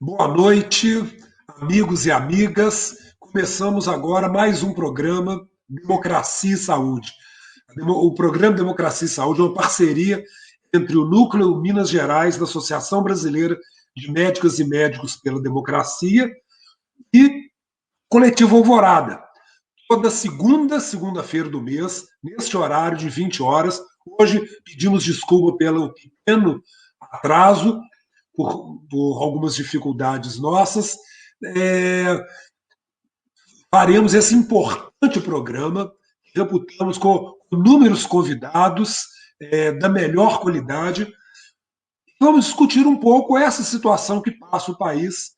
Boa noite, amigos e amigas. Começamos agora mais um programa Democracia e Saúde. O programa Democracia e Saúde é uma parceria entre o Núcleo Minas Gerais da Associação Brasileira de Médicas e Médicos pela Democracia e Coletivo Alvorada. Toda segunda-feira do mês, neste horário de 20 horas. Hoje pedimos desculpa pelo pequeno atraso, por algumas dificuldades nossas. É, Faremos esse importante programa, que reputamos com inúmeros convidados da melhor qualidade. Vamos discutir um pouco essa situação que passa o país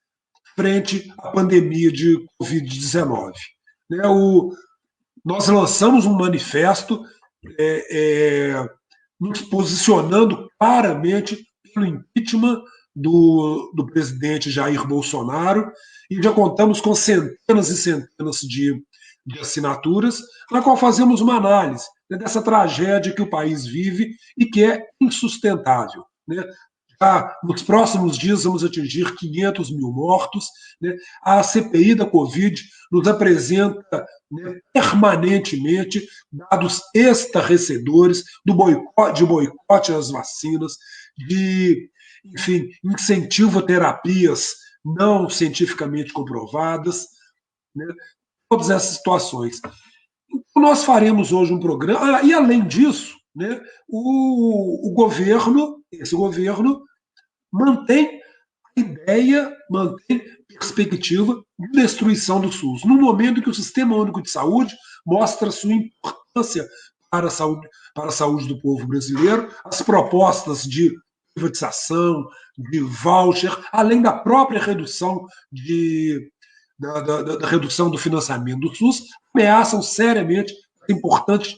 frente à pandemia de Covid-19. Nós lançamos um manifesto nos posicionando claramente pelo impeachment do presidente Jair Bolsonaro, e já contamos com centenas e centenas de assinaturas, na qual fazemos uma análise, né, dessa tragédia que o país vive e que é insustentável. Né? Nos próximos dias vamos atingir 500 mil mortos. Né? A CPI da Covid nos apresenta, né, permanentemente dados estarrecedores de boicote às vacinas, enfim, incentivo a terapias não cientificamente comprovadas, né? Todas essas situações. Então, nós faremos hoje um programa, e além disso, né, esse governo mantém a ideia, mantém perspectiva de destruição do SUS, no momento em que o Sistema Único de Saúde mostra sua importância para a saúde do povo brasileiro, as propostas de privatização, de voucher, além da própria redução da redução do financiamento do SUS, ameaçam seriamente a importante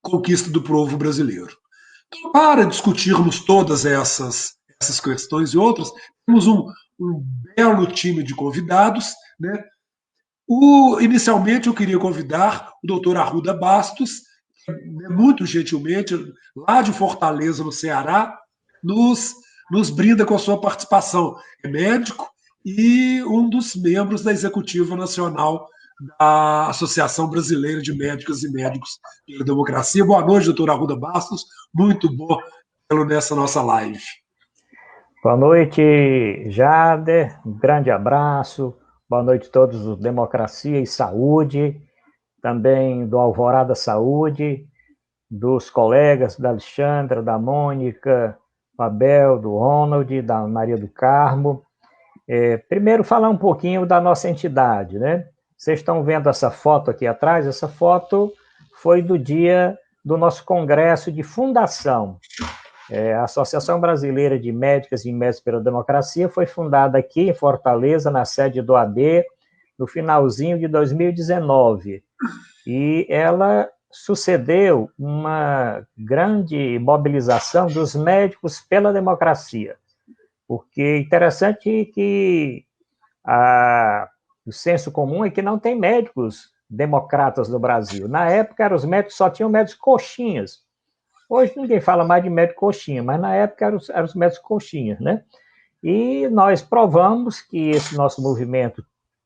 conquista do povo brasileiro. Então, para discutirmos todas essas questões e outras, temos um belo time de convidados. Né? Inicialmente, eu queria convidar o doutor Arruda Bastos, que, muito gentilmente, lá de Fortaleza, no Ceará, nos brinda com a sua participação. É médico e um dos membros da Executiva Nacional da Associação Brasileira de Médicas e Médicos pela Democracia. Boa noite, doutor Arruda Bastos. Muito bom tê-lo nessa nossa live. Boa noite, Jader. Um grande abraço. Boa noite a todos do Democracia e Saúde, também do Alvorada Saúde, dos colegas da Alexandra, da Mônica, do Abel, do Ronald, da Maria do Carmo. Primeiro, falar um pouquinho da nossa entidade, né? Vocês estão vendo essa foto aqui atrás? Essa foto foi do dia do nosso congresso de fundação. A Associação Brasileira de Médicas e Médicos pela Democracia foi fundada aqui em Fortaleza, na sede do AD, no finalzinho de 2019. E ela sucedeu uma grande mobilização dos médicos pela democracia. Porque é interessante que o senso comum é que não tem médicos democratas no Brasil. Na época, os médicos só tinham médicos coxinhas. Hoje ninguém fala mais de médico coxinha, mas na época eram os médicos coxinhas, né? E nós provamos que esse nosso movimento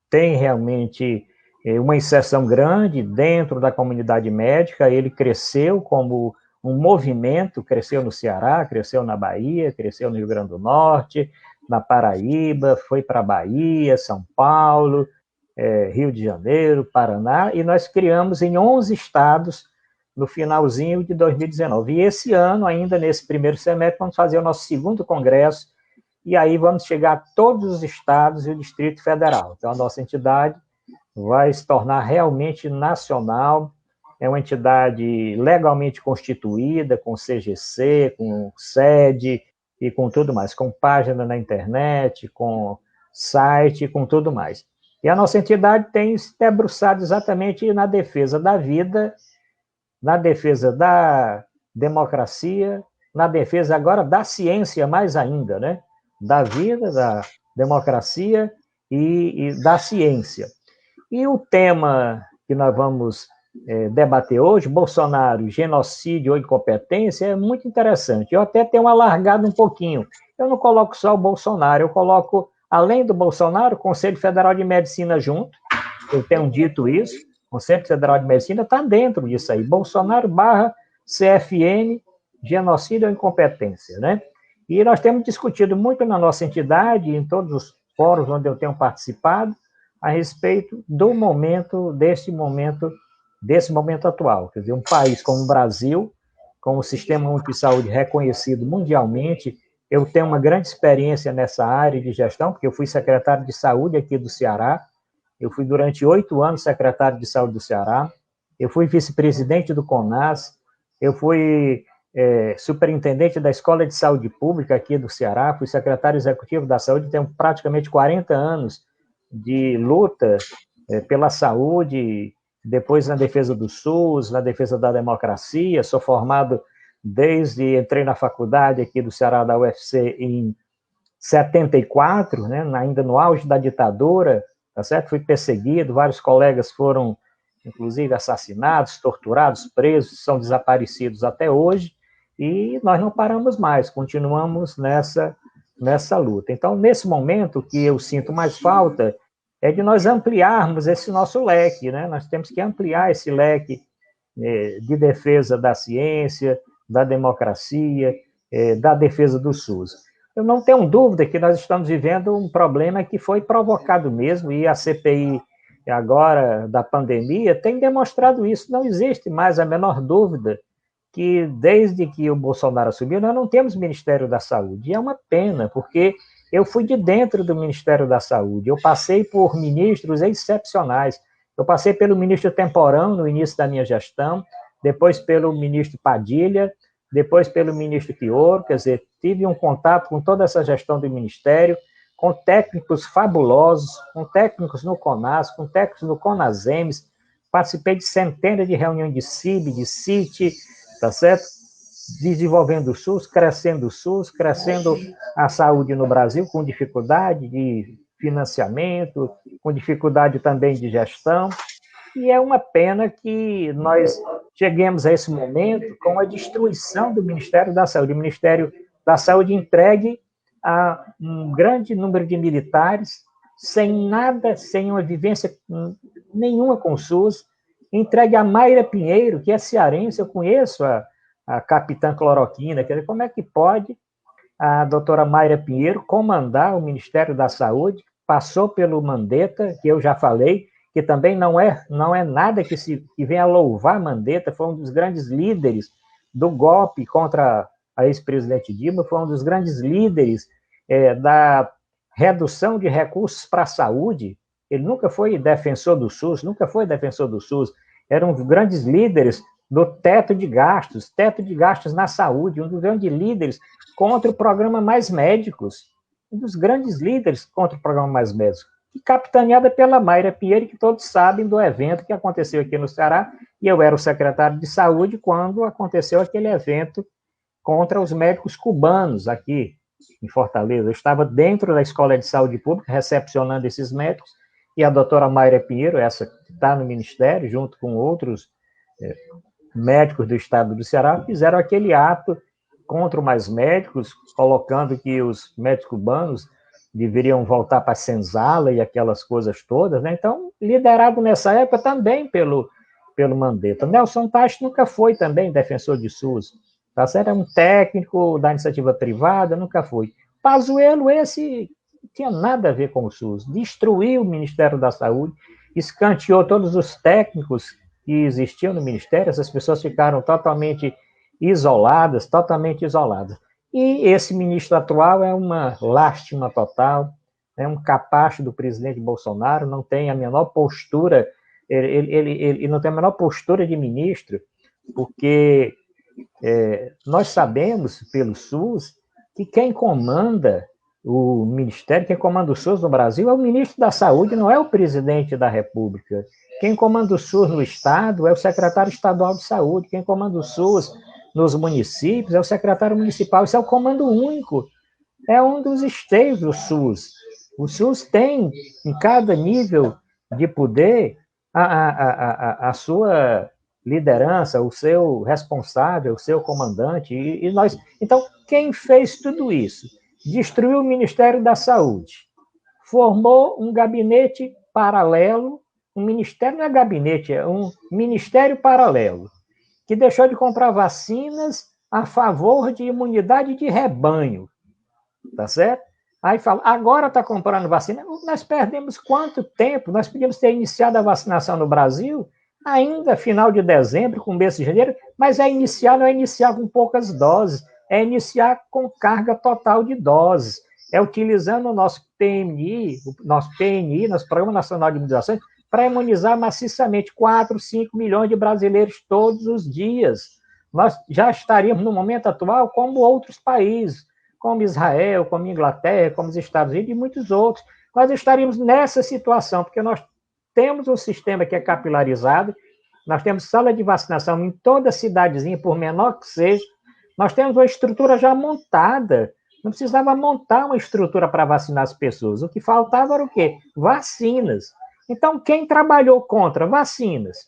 tem realmente uma inserção grande dentro da comunidade médica. Ele cresceu como um movimento, cresceu no Ceará, cresceu na Bahia, cresceu no Rio Grande do Norte, na Paraíba, foi para Bahia, São Paulo, Rio de Janeiro, Paraná, e nós criamos em 11 estados no finalzinho de 2019. E esse ano, ainda nesse primeiro semestre, vamos fazer o nosso segundo congresso, e aí vamos chegar a todos os estados e o Distrito Federal. Então, a nossa entidade vai se tornar realmente nacional, é uma entidade legalmente constituída, com CGC, com sede e com tudo mais, com página na internet, com site, com tudo mais. E a nossa entidade tem se debruçado exatamente na defesa da vida, na defesa da democracia, na defesa agora da ciência mais ainda, né? Da vida, da democracia e da ciência. E o tema que nós vamos debater hoje, Bolsonaro, genocídio ou incompetência, é muito interessante. Eu até tenho alargado um pouquinho. Eu não coloco só o Bolsonaro, eu coloco além do Bolsonaro, o Conselho Federal de Medicina junto, eu tenho dito isso, o Conselho Federal de Medicina está dentro disso aí, Bolsonaro barra CFN, genocídio ou incompetência, né? E nós temos discutido muito na nossa entidade, em todos os fóruns onde eu tenho participado, a respeito do momento, desse momento atual. Quer dizer, um país como o Brasil, com o Sistema Único de Saúde reconhecido mundialmente, eu tenho uma grande experiência nessa área de gestão, porque eu fui secretário de saúde aqui do Ceará, eu fui durante 8 anos secretário de saúde do Ceará, eu fui vice-presidente do CONAS, eu fui superintendente da Escola de Saúde Pública aqui do Ceará, fui secretário executivo da saúde, tenho praticamente 40 anos de luta pela saúde, depois na defesa do SUS, na defesa da democracia, sou formado entrei na faculdade aqui do Ceará, da UFC, em 74, né, ainda no auge da ditadura, tá certo? Fui perseguido, vários colegas foram, inclusive, assassinados, torturados, presos, são desaparecidos até hoje, e nós não paramos mais, continuamos nessa luta. Então, nesse momento, o que eu sinto mais falta é de nós ampliarmos esse nosso leque, né? Nós temos que ampliar esse leque de defesa da ciência, da democracia, da defesa do SUS. Eu não tenho dúvida que nós estamos vivendo um problema que foi provocado mesmo, e a CPI agora da pandemia tem demonstrado isso. Não existe mais a menor dúvida que desde que o Bolsonaro assumiu, nós não temos Ministério da Saúde. E é uma pena, porque eu fui de dentro do Ministério da Saúde, eu passei por ministros excepcionais, eu passei pelo ministro Temporão no início da minha gestão, depois pelo ministro Padilha, depois pelo ministro Quioro, quer dizer, tive um contato com toda essa gestão do Ministério, com técnicos fabulosos, com técnicos no CONAS, com técnicos no CONASEMES, participei de centenas de reuniões de CIB, de CIT, tá certo? Desenvolvendo o SUS, crescendo a saúde no Brasil, com dificuldade de financiamento, com dificuldade também de gestão, e é uma pena que nós cheguemos a esse momento com a destruição do Ministério da Saúde. O Ministério da Saúde entregue a um grande número de militares, sem nada, sem uma vivência nenhuma com o SUS, entregue a Mayra Pinheiro, que é cearense, eu conheço a capitã Cloroquina, quer dizer, como é que pode a doutora Mayra Pinheiro comandar o Ministério da Saúde, passou pelo Mandetta, que eu já falei, que também não é nada que venha louvar Mandetta, foi um dos grandes líderes do golpe contra a ex-presidente Dilma, foi um dos grandes líderes da redução de recursos para a saúde. Ele nunca foi defensor do SUS, era um dos grandes líderes do teto de gastos na saúde, um dos grandes líderes contra o programa Mais Médicos, um dos grandes líderes contra o programa Mais Médicos, e capitaneada pela Mayra Pinheiro, que todos sabem do evento que aconteceu aqui no Ceará, e eu era o secretário de saúde quando aconteceu aquele evento contra os médicos cubanos aqui em Fortaleza. Eu estava dentro da Escola de Saúde Pública, recepcionando esses médicos, e a doutora Mayra Pinheiro, essa que está no Ministério, junto com outros médicos do estado do Ceará, fizeram aquele ato contra o Mais Médicos, colocando que os médicos cubanos deveriam voltar para a senzala e aquelas coisas todas, né? Então, liderado nessa época também pelo Mandetta. Nelson Teich nunca foi também defensor de SUS, tá certo? É um técnico da iniciativa privada, nunca foi. Pazuello, esse não tinha nada a ver com o SUS, destruiu o Ministério da Saúde, escanteou todos os técnicos que existiam no Ministério, essas pessoas ficaram totalmente isoladas. E esse ministro atual é uma lástima total, é um capacho do presidente Bolsonaro, não tem a menor postura, ele não tem a menor postura de ministro, porque nós sabemos, pelo SUS, que quem comanda o Ministério, quem comanda o SUS no Brasil é o ministro da Saúde, não é o presidente da República. Quem comanda o SUS no Estado é o secretário estadual de saúde, quem comanda o SUS nos municípios é o secretário municipal, isso é o comando único, é um dos esteios do SUS. O SUS tem, em cada nível de poder, a sua liderança, o seu responsável, o seu comandante, então, quem fez tudo isso? Destruiu o Ministério da Saúde, formou um gabinete paralelo, um ministério, não é gabinete, é um ministério paralelo, que deixou de comprar vacinas a favor de imunidade de rebanho, tá certo? Aí fala, agora está comprando vacina. Nós perdemos quanto tempo? Nós podíamos ter iniciado a vacinação no Brasil ainda final de dezembro, começo de janeiro, mas não é iniciar com poucas doses, é iniciar com carga total de doses. É utilizando o nosso PNI, nosso Programa Nacional de Imunizações, para imunizar maciçamente 4, 5 milhões de brasileiros todos os dias. Nós já estaríamos, no momento atual, como outros países, como Israel, como Inglaterra, como os Estados Unidos e muitos outros. Nós estaríamos nessa situação, porque nós temos um sistema que é capilarizado, nós temos sala de vacinação em toda cidadezinha, por menor que seja, nós temos uma estrutura já montada, não precisava montar uma estrutura para vacinar as pessoas, o que faltava era o quê? Vacinas. Então, quem trabalhou contra vacinas?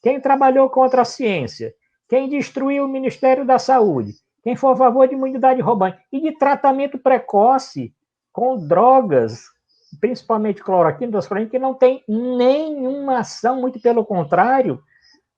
Quem trabalhou contra a ciência? Quem destruiu o Ministério da Saúde? Quem for a favor de imunidade roubante e de tratamento precoce com drogas, principalmente cloroquina, dosflorina, que não tem nenhuma ação, muito pelo contrário,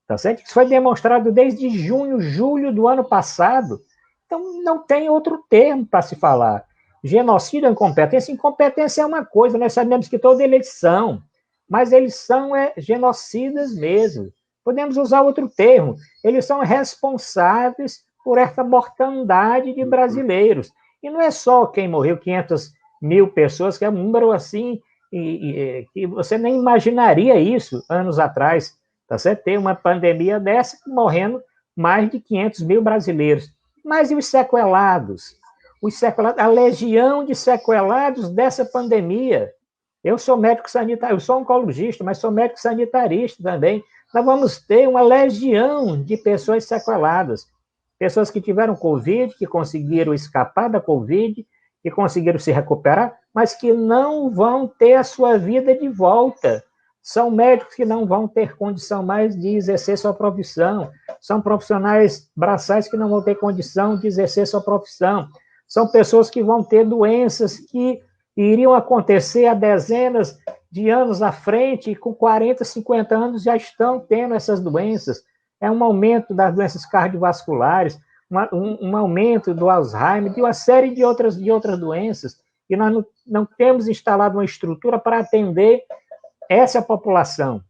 tá certo? Isso foi demonstrado desde junho, julho do ano passado. Então, não tem outro termo para se falar. Genocídio é incompetência. Incompetência é uma coisa, nós sabemos que todos eles são, mas eles são genocidas mesmo. Podemos usar outro termo. Eles são responsáveis por essa mortandade de brasileiros. E não é só quem morreu, 500 mil pessoas, que é um número assim, que você nem imaginaria isso anos atrás. Tá certo? Tem uma pandemia dessa, morrendo mais de 500 mil brasileiros. Mas e os sequelados? A legião de sequelados dessa pandemia. Eu sou médico sanitário, eu sou oncologista, mas sou médico sanitarista também. Nós vamos ter uma legião de pessoas sequeladas. Pessoas que tiveram Covid, que conseguiram escapar da Covid, que conseguiram se recuperar, mas que não vão ter a sua vida de volta. São médicos que não vão ter condição mais de exercer sua profissão. São profissionais braçais que não vão ter condição de exercer sua profissão. São pessoas que vão ter doenças que iriam acontecer há dezenas de anos à frente, e com 40, 50 anos já estão tendo essas doenças. É um aumento das doenças cardiovasculares, um aumento do Alzheimer, de uma série de outras doenças, e nós não temos instalado uma estrutura para atender essa população.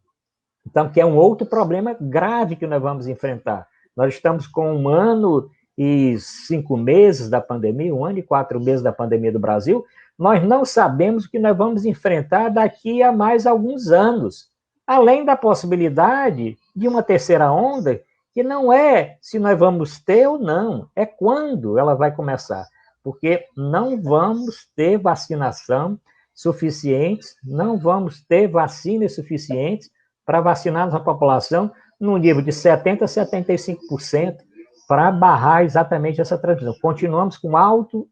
Então, que é um outro problema grave que nós vamos enfrentar. Nós estamos com 1 ano e 5 meses da pandemia, 1 ano e 4 meses da pandemia do Brasil, nós não sabemos o que nós vamos enfrentar daqui a mais alguns anos. Além da possibilidade de uma terceira onda, que não é se nós vamos ter ou não, é quando ela vai começar. Porque não vamos ter vacinação suficientes, não vamos ter vacinas suficientes para vacinar a população no nível de 70% a 75% para barrar exatamente essa transmissão. Continuamos com alto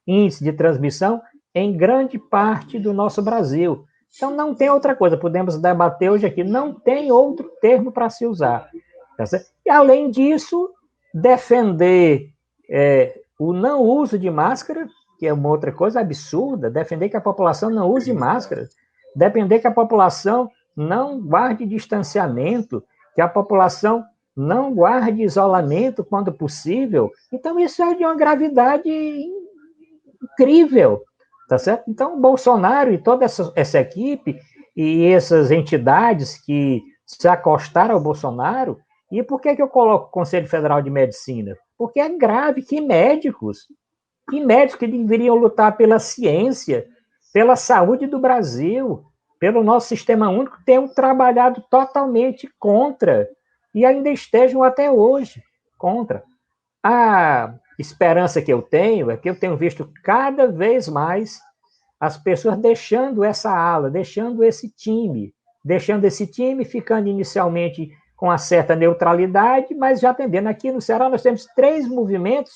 índice de transmissão em grande parte do nosso Brasil. Então, não tem outra coisa, podemos debater hoje aqui, não tem outro termo para se usar. Tá certo? E, além disso, defender o não uso de máscara, que é uma outra coisa absurda, defender que a população não use máscara, defender que a população não guarde distanciamento, que a população não guarde isolamento quando possível. Então, isso é de uma gravidade incrível, tá certo? Então, o Bolsonaro e toda essa equipe e essas entidades que se acostaram ao Bolsonaro, e por que eu coloco o Conselho Federal de Medicina? Porque é grave que médicos que deveriam lutar pela ciência, pela saúde do Brasil, pelo nosso sistema único, tenham trabalhado totalmente contra, e ainda estejam até hoje contra. A esperança que eu tenho é que eu tenho visto cada vez mais as pessoas deixando essa ala, deixando esse time, ficando inicialmente com uma certa neutralidade, mas já atendendo. Aqui no Ceará nós temos 3 movimentos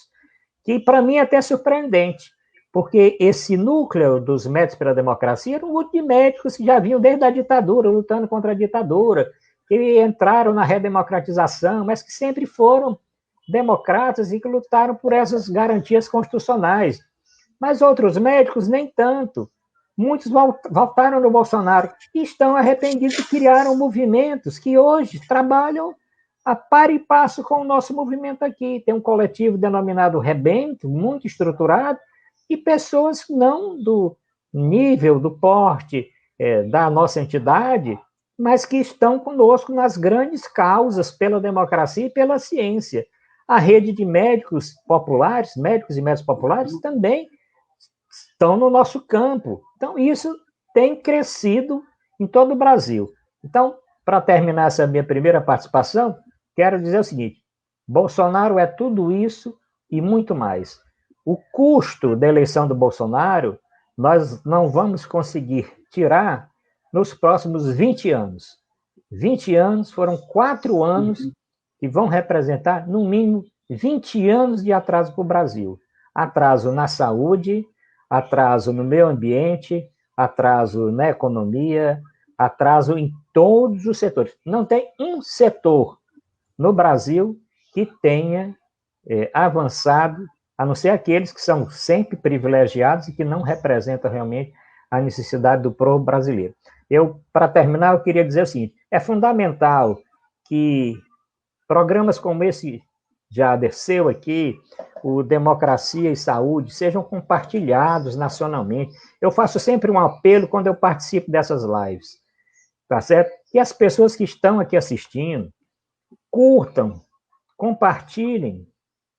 que, para mim, é até surpreendente, porque esse núcleo dos Médicos pela Democracia era um grupo de médicos que já vinham desde a ditadura, lutando contra a ditadura, que entraram na redemocratização, mas que sempre foram democratas e que lutaram por essas garantias constitucionais. Mas outros médicos, nem tanto. muitos votaram no Bolsonaro e estão arrependidos e criaram movimentos que hoje trabalham a par e passo com o nosso movimento aqui. Tem um coletivo denominado Rebento, muito estruturado, e pessoas não do nível, do porte da nossa entidade, mas que estão conosco nas grandes causas pela democracia e pela ciência. A rede de médicos populares, médicos e médicos populares, também estão no nosso campo. Então, isso tem crescido em todo o Brasil. Então, para terminar essa minha primeira participação, quero dizer o seguinte: Bolsonaro é tudo isso e muito mais. O custo da eleição do Bolsonaro, nós não vamos conseguir tirar nos próximos 20 anos. 20 anos foram 4 anos que vão representar, no mínimo, 20 anos de atraso para o Brasil. Atraso na saúde, atraso no meio ambiente, atraso na economia, atraso em todos os setores. Não tem um setor no Brasil que tenha avançado, a não ser aqueles que são sempre privilegiados e que não representam realmente a necessidade do povo brasileiro. Para terminar, eu queria dizer o seguinte: é fundamental que programas como esse já desceu aqui, o Democracia e Saúde, sejam compartilhados nacionalmente. Eu faço sempre um apelo quando eu participo dessas lives, tá certo? Que as pessoas que estão aqui assistindo curtam, compartilhem,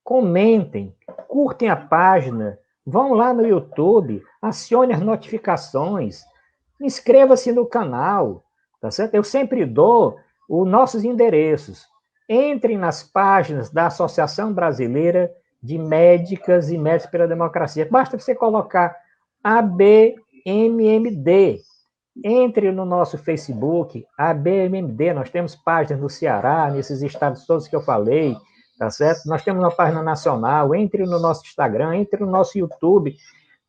comentem, curtem a página, vão lá no YouTube, acione as notificações, inscreva-se no canal, tá certo? Eu sempre dou os nossos endereços. Entrem nas páginas da Associação Brasileira de Médicas e Médicos pela Democracia. Basta você colocar ABMMD. Entre no nosso Facebook, ABMMD. Nós temos páginas no Ceará, nesses estados todos que eu falei, tá certo? Nós temos uma página nacional. Entre no nosso Instagram, entre no nosso YouTube,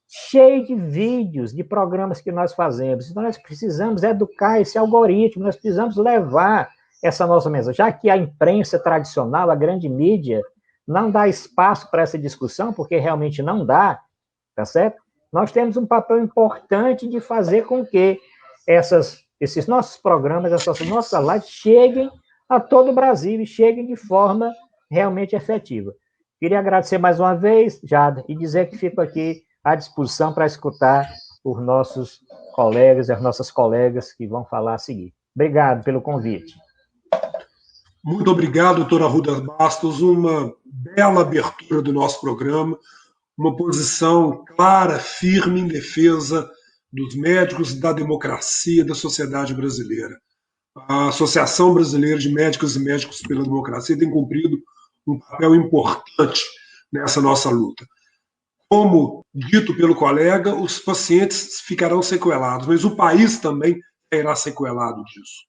cheio de vídeos, de programas que nós fazemos. Então, nós precisamos educar esse algoritmo, nós precisamos levar essa nossa mensagem, já que a imprensa tradicional, a grande mídia, não dá espaço para essa discussão, porque realmente não dá, tá certo? Nós temos um papel importante de fazer com que esses nossos programas, essas nossas lives cheguem a todo o Brasil e cheguem de forma realmente efetiva. Queria agradecer mais uma vez, Jada, e dizer que fico aqui à disposição para escutar os nossos colegas e as nossas colegas que vão falar a seguir. Obrigado pelo convite. Muito obrigado, doutora Arruda Bastos. Uma bela abertura do nosso programa, uma posição clara, firme em defesa dos médicos, da democracia, da sociedade brasileira. A Associação Brasileira de Médicos e Médicos pela Democracia tem cumprido um papel importante nessa nossa luta. Como dito pelo colega, os pacientes ficarão sequelados, mas o país também será sequelado disso.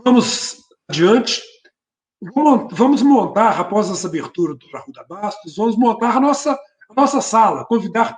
Vamos adiante. Vamos montar, após essa abertura do Arruda Bastos, vamos montar a nossa sala, convidar